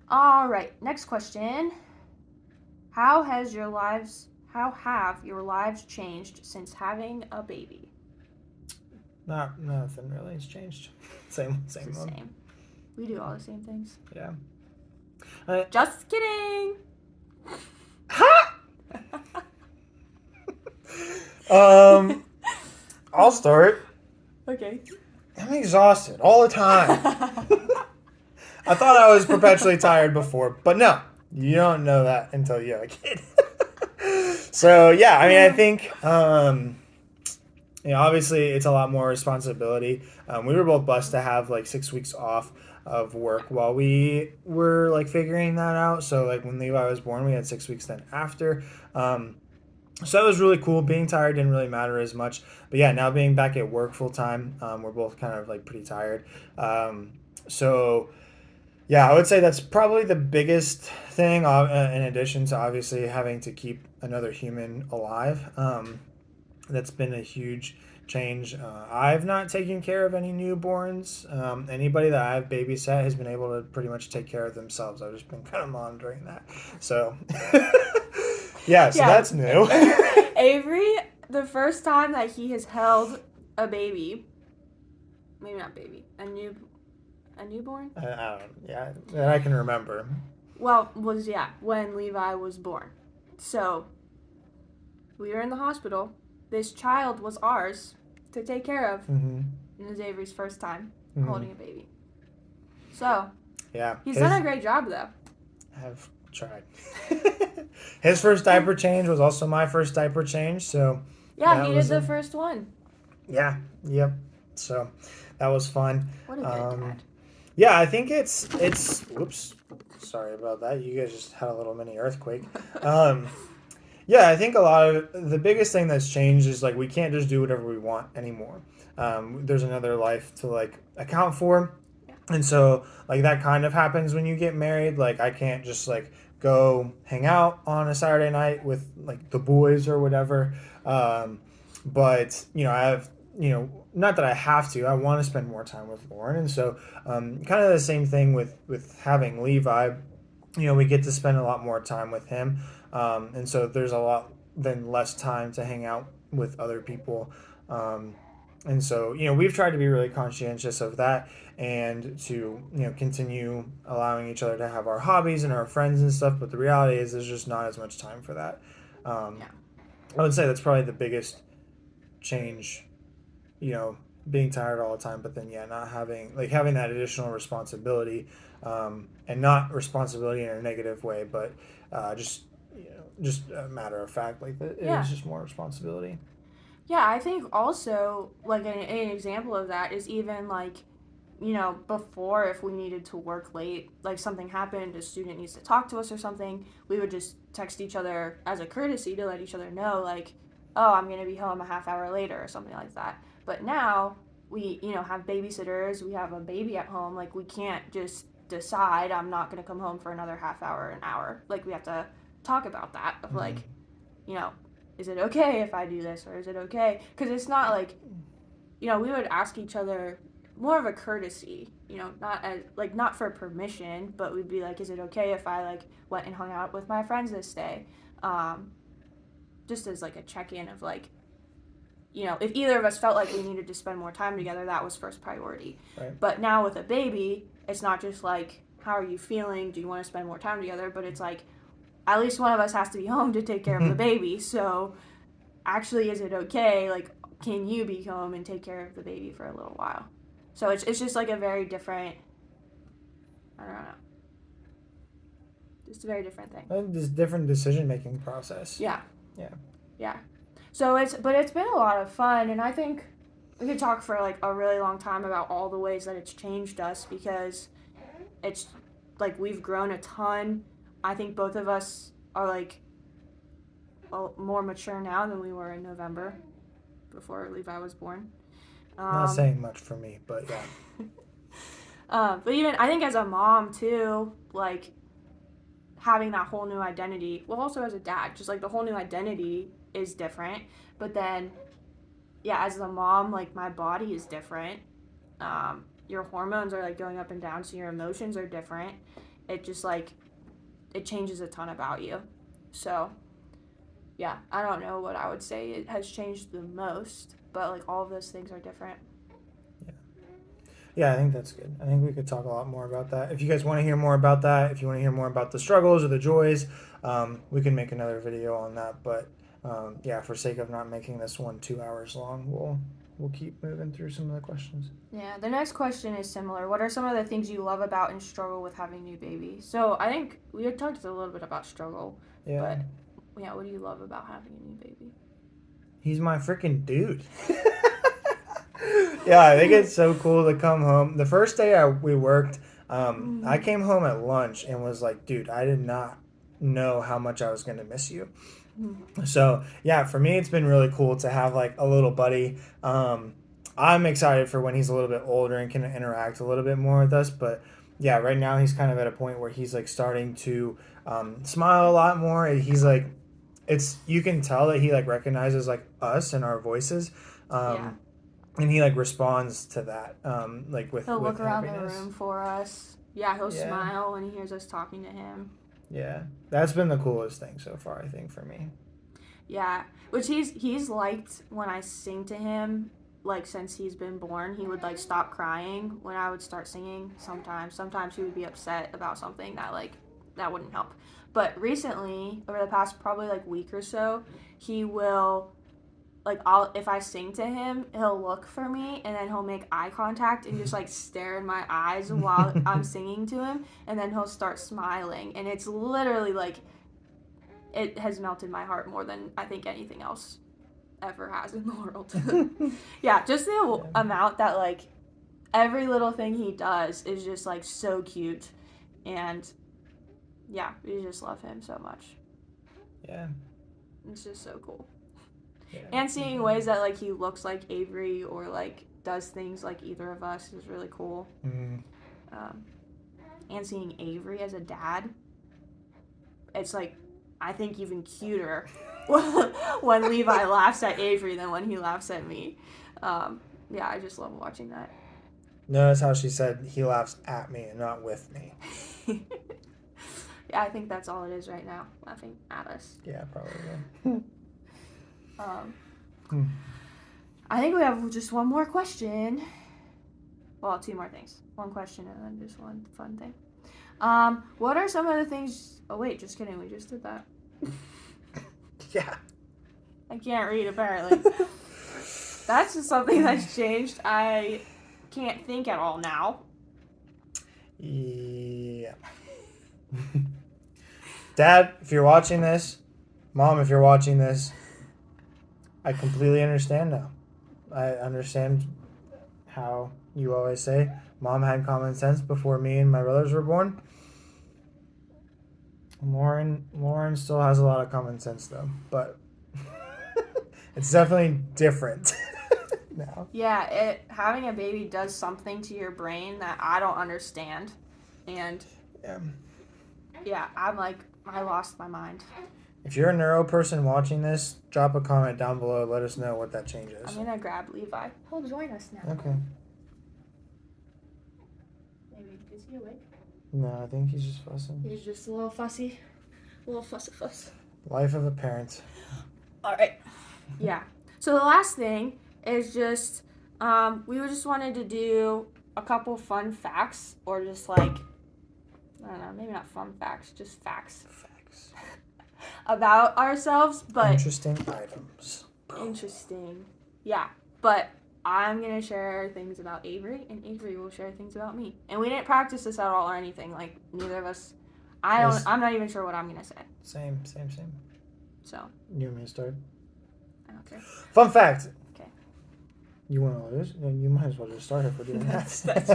All right, next question. How have your lives changed since having a baby? Nothing really has changed. Same It's the one. same. We do all the same things. Yeah. Uh, Just kidding. ha! um, I'll start. Okay. I'm exhausted all the time. I thought I was perpetually tired before, but no, you don't know that until you have a kid. So yeah, I mean, I think obviously it's a lot more responsibility. We were both blessed to have like 6 weeks off of work while we were like figuring that out. So like when Levi was born, we had 6 weeks then after. So that was really cool. Being tired didn't really matter as much. But yeah, now being back at work full time, we're both kind of like pretty tired. So yeah, I would say that's probably the biggest thing, in addition to obviously having to keep another human alive. That's been a huge change. I've not taken care of any newborns. Anybody that I've babysat has been able to pretty much take care of themselves. I've just been kind of monitoring that. So, yeah, so Yeah. that's new. Avery, the first time that he has held a baby, maybe not baby, a newborn. I don't, yeah, that I can remember. Well, was when Levi was born. So we were in the hospital. This child was ours to take care of. Mm-hmm. And it was Avery's first time Mm-hmm. holding a baby. So Yeah, he's done a great job though. I've tried. His first diaper change was also my first diaper change, so Yeah, that he did was the first one. yeah, yep. So that was fun. What a good dad. Yeah, I think it's. Whoops, sorry about that. You guys just had a little mini earthquake. Um, yeah, I think a lot of the biggest thing that's changed is like we can't just do whatever we want anymore. There's another life to like account for, and so like that kind of happens when you get married. Like I can't just like go hang out on a Saturday night with like the boys or whatever. Um, but I have not that I have to. I want to spend more time with Lauren, and so kind of the same thing with having Levi. We get to spend a lot more time with him, and so there's a lot then less time to hang out with other people. And so we've tried to be really conscientious of that and to continue allowing each other to have our hobbies and our friends and stuff, but the reality is there's just not as much time for that. um, Yeah. I would say that's probably the biggest change, you know being tired all the time, but then yeah, not having that additional responsibility, and not responsibility in a negative way, but just a matter of fact, like it Yeah. is just more responsibility. Yeah, I think also like an example of that is even like before if we needed to work late, like something happened, a student needs to talk to us or something, we would just text each other as a courtesy to let each other know, like, oh, I'm going to be home a half hour later or something like that. But now we, have babysitters, we have a baby at home, like we can't just decide I'm not going to come home for another half hour, an hour. Like we have to talk about that of Mm-hmm. like, you know, is it okay if I do this or is it okay? Because it's not like, we would ask each other more of a courtesy, not as like not for permission, but we'd be like, is it okay if I like went and hung out with my friends this day? Um, just as like a check in of like, if either of us felt like we needed to spend more time together, that was first priority. Right. But now with a baby, it's not just like, how are you feeling? Do you want to spend more time together? But it's like, at least one of us has to be home to take care of the baby. So actually, is it okay? Like, can you be home and take care of the baby for a little while? So it's just like a very different, I don't know, just a very different thing. This different decision making process. Yeah. Yeah. Yeah. So it's been a lot of fun, and I think we could talk for like a really long time about all the ways that it's changed us because it's like we've grown a ton. I think both of us are like more mature now than we were in November before Levi was born. Not saying much for me, but yeah. But even I think as a mom too, like having that whole new identity. Well, also as a dad, just like the whole new identity is different. But then, yeah, as a mom, like my body is different. Your hormones are like going up and down, so your emotions are different. it just like it changes a ton about you. So yeah, I don't know what I would say it has changed the most, but like all of those things are different. Yeah, I think that's good. I think we could talk a lot more about that. If you guys want to hear more about that, if you want to hear more about the struggles or the joys, we can make another video on that. But yeah, for sake of not making this one 2 hours long, we'll keep moving through some of the questions. Yeah, the next question is similar. What are some of the things you love about and struggle with having a new baby? So I think we had talked a little bit about struggle, Yeah. but yeah, what do you love about having a new baby? He's my freaking dude. Yeah, I think it's so cool to come home. The first day we worked, I came home at lunch and was like, dude, I did not know how much I was going to miss you. So, yeah, for me, it's been really cool to have like a little buddy. I'm excited for when he's a little bit older and can interact a little bit more with us. But yeah, right now he's kind of at a point where he's like starting to smile a lot more. He's like, you can tell that he like recognizes like us and our voices. Yeah. And he like responds to that, like with He'll with look around happiness. the room for us. Yeah, he'll Yeah. smile when he hears us talking to him. Yeah, that's been the coolest thing so far, I think, for me. Yeah, which he's liked when I sing to him. Like since he's been born, he would like stop crying when I would start singing. Sometimes he would be upset about something that wouldn't help. But recently, over the past probably like week or so, he will like if I sing to him, he'll look for me and then he'll make eye contact and just like stare in my eyes while I'm singing to him, and then he'll start smiling, and it's literally like it has melted my heart more than I think anything else ever has in the world. Yeah, just the amount that like every little thing he does is just like so cute, and yeah, we just love him so much. Yeah. It's just so cool. Yeah. And seeing ways that like he looks like Avery or like does things like either of us is really cool. And seeing Avery as a dad, it's like I think even cuter when Levi laughs at Avery than when he laughs at me. Yeah, I just love watching that. Notice how she said he laughs at me and not with me. Yeah, I think that's all it is right now, laughing at us. Yeah, probably. I think we have just one more question. Well, two more things. One question and then just one fun thing. What are some of the things... Oh, wait, just kidding. We just did that. Yeah. I can't read, apparently. That's just something that's changed. I can't think at all now. Yeah. Dad, if you're watching this, Mom, if you're watching this, I completely understand now. I understand how you always say, Mom had common sense before me and my brothers were born. Lauren still has a lot of common sense though, but it's definitely different now. Yeah, having a baby does something to your brain that I don't understand, and yeah, I'm like, I lost my mind. If you're a neuro person watching this, drop a comment down below. Let us know what that change is. I'm gonna grab Levi. He'll join us now. Okay. Maybe is he awake? No, I think he's just fussing. He's just a little fussy, a little fuss. Life of a parent. All right. Yeah. So the last thing is just we just wanted to do a couple fun facts, or just like I don't know, maybe not fun facts, just facts about ourselves, but interesting items. Interesting. Yeah, but I'm going to share things about Avery, and Avery will share things about me. And we didn't practice this at all or anything. Like, neither of us... I'm not even sure what I'm going to say. Same. So. You want me to start? I don't care. Fun fact. Okay. You want to lose? Then you might as well just start if we're doing that. That's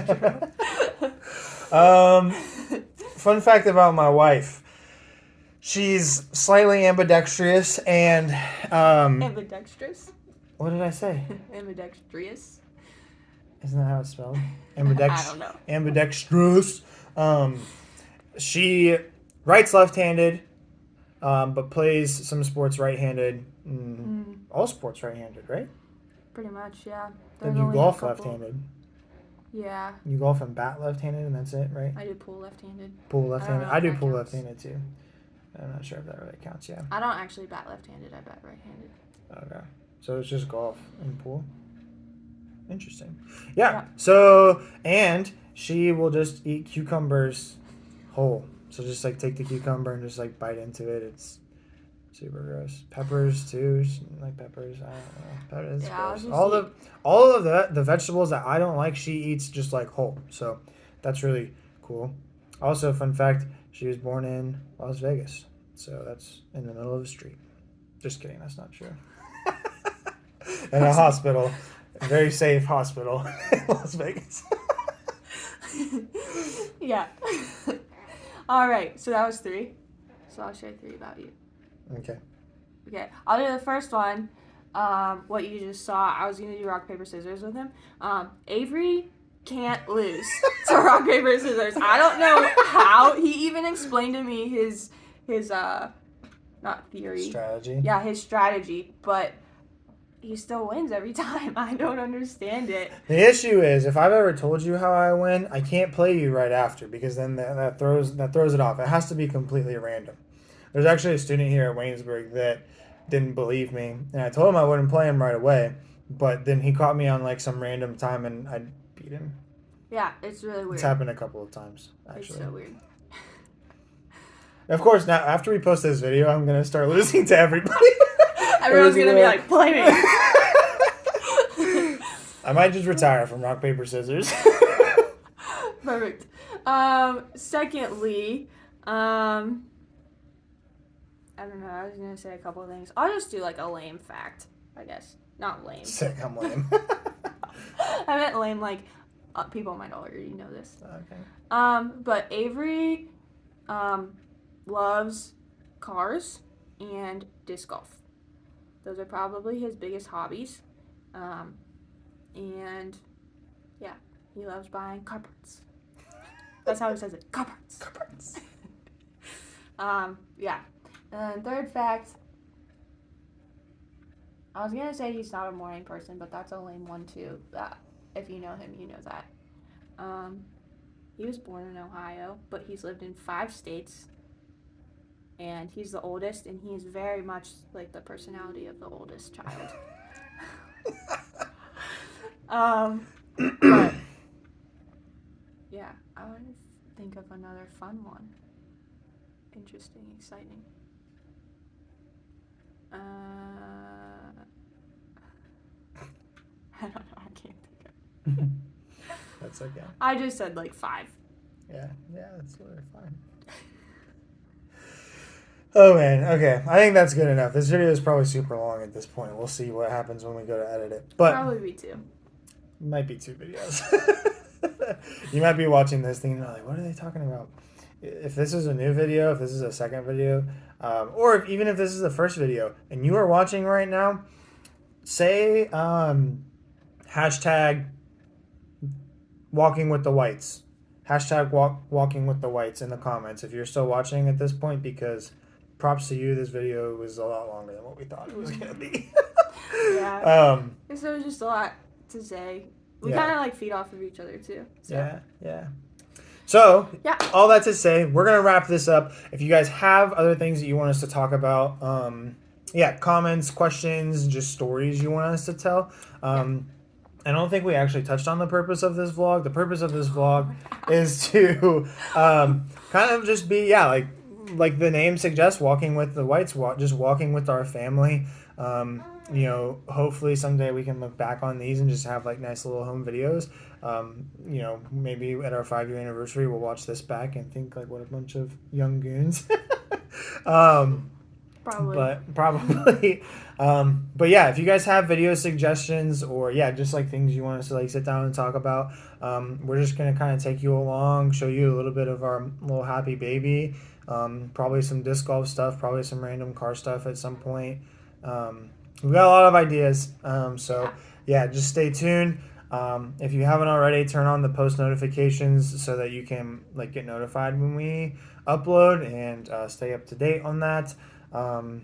true. Fun fact about my wife. She's slightly ambidextrous and... Ambidextrous? What did I say? Ambidextrous? Isn't that how it's spelled? I don't know. Ambidextrous. She writes left-handed, but plays some sports right-handed. All sports right-handed, right? Pretty much, yeah. Then you golf left-handed. Yeah. You golf and bat left-handed, and that's it, right? I do pool left-handed. Pool left-handed. know I if do that pool counts. left-handed too. I'm not sure if that really counts. Yeah. I don't actually bat left-handed. I bat right-handed. Okay. So it's just golf and pool. Interesting. Yeah. Yeah. So, and she will just eat cucumbers whole. So just like take the cucumber and just like bite into it. It's super gross. Peppers too. She doesn't like peppers. I don't know. That is Yeah, I'll gross. just All of the vegetables that I don't like, she eats just like whole. So that's really cool. Also, fun fact: she was born in Las Vegas. So that's in the middle of the street. Just kidding. That's not true. In a hospital. A very safe hospital in Las Vegas. Yeah. All right. So that was 3. So I'll share 3 about you. Okay. Okay. I'll do the first one. What you just saw. I was gonna do rock paper scissors with him. Avery can't lose to rock paper scissors. I don't know how. He even explained to me his not theory. Strategy. Yeah, his strategy, but he still wins every time. I don't understand it. The issue is, if I've ever told you how I win, I can't play you right after because then that throws it off. It has to be completely random. There's actually a student here at Waynesburg that didn't believe me, and I told him I wouldn't play him right away, but then he caught me on like some random time and I beat him. Yeah, it's really weird. It's happened a couple of times, actually. It's so weird. Of course, now after we post this video, I'm gonna start losing to everybody. Everyone's gonna be like, play me. I might just retire from rock, paper, scissors. Perfect. Secondly, I don't know. I was gonna say a couple of things. I'll just do like a lame fact, I guess. Not lame. Sick, I'm lame. I meant lame like people might already know this. Okay. But Avery, loves cars and disc golf. Those are probably his biggest hobbies. And yeah, he loves buying car parts. That's how he says it. Car parts. Car parts. Yeah. And third fact, I was gonna say he's not a morning person, but that's a lame one too. If you know him, you know that. He was born in Ohio, but he's lived in 5 states. And he's the oldest, and he's very much like the personality of the oldest child. But yeah, I want to think of another fun one. Interesting, exciting. I don't know. I can't think of it. That's okay. I just said like 5. Yeah, that's totally fine. Oh man, okay. I think that's good enough. This video is probably super long at this point. We'll see what happens when we go to edit it. But Probably be 2. might be 2 videos. You might be watching this thinking, like, what are they talking about? If this is a new video, if this is a second video, or even if this is the first video, and you are watching right now, say hashtag walking with the whites. Hashtag walking with the whites in the comments if you're still watching at this point, because props to you. This video was a lot longer than what we thought it was going to be. Yeah. So there's just a lot to say. We Yeah. kind of like feed off of each other too. So. Yeah. So, Yeah. all that to say, we're going to wrap this up. If you guys have other things that you want us to talk about, comments, questions, just stories you want us to tell. I don't think we actually touched on the purpose of this vlog. The purpose of this vlog is to kind of just be, like the name suggests, walking with the whites, just walking with our family. Hopefully someday we can look back on these and just have like nice little home videos. Maybe at our 5-year anniversary, we'll watch this back and think like, what a bunch of young goons. Probably. But yeah, if you guys have video suggestions or just like things you want us to like sit down and talk about, we're just gonna kind of take you along, show you a little bit of our little happy baby, probably some disc golf stuff, probably some random car stuff at some point. We've got a lot of ideas, so just stay tuned. If you haven't already, turn on the post notifications so that you can like get notified when we upload and stay up to date on that. I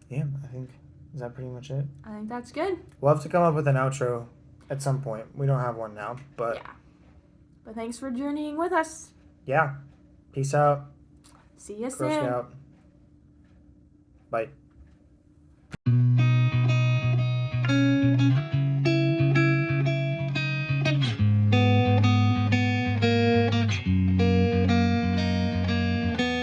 think, is that pretty much it? I think that's good. We'll have to come up with an outro at some point. We don't have one now, but Yeah. But thanks for journeying with us. yeah. Peace out, See you Girl soon. Scout. Bye.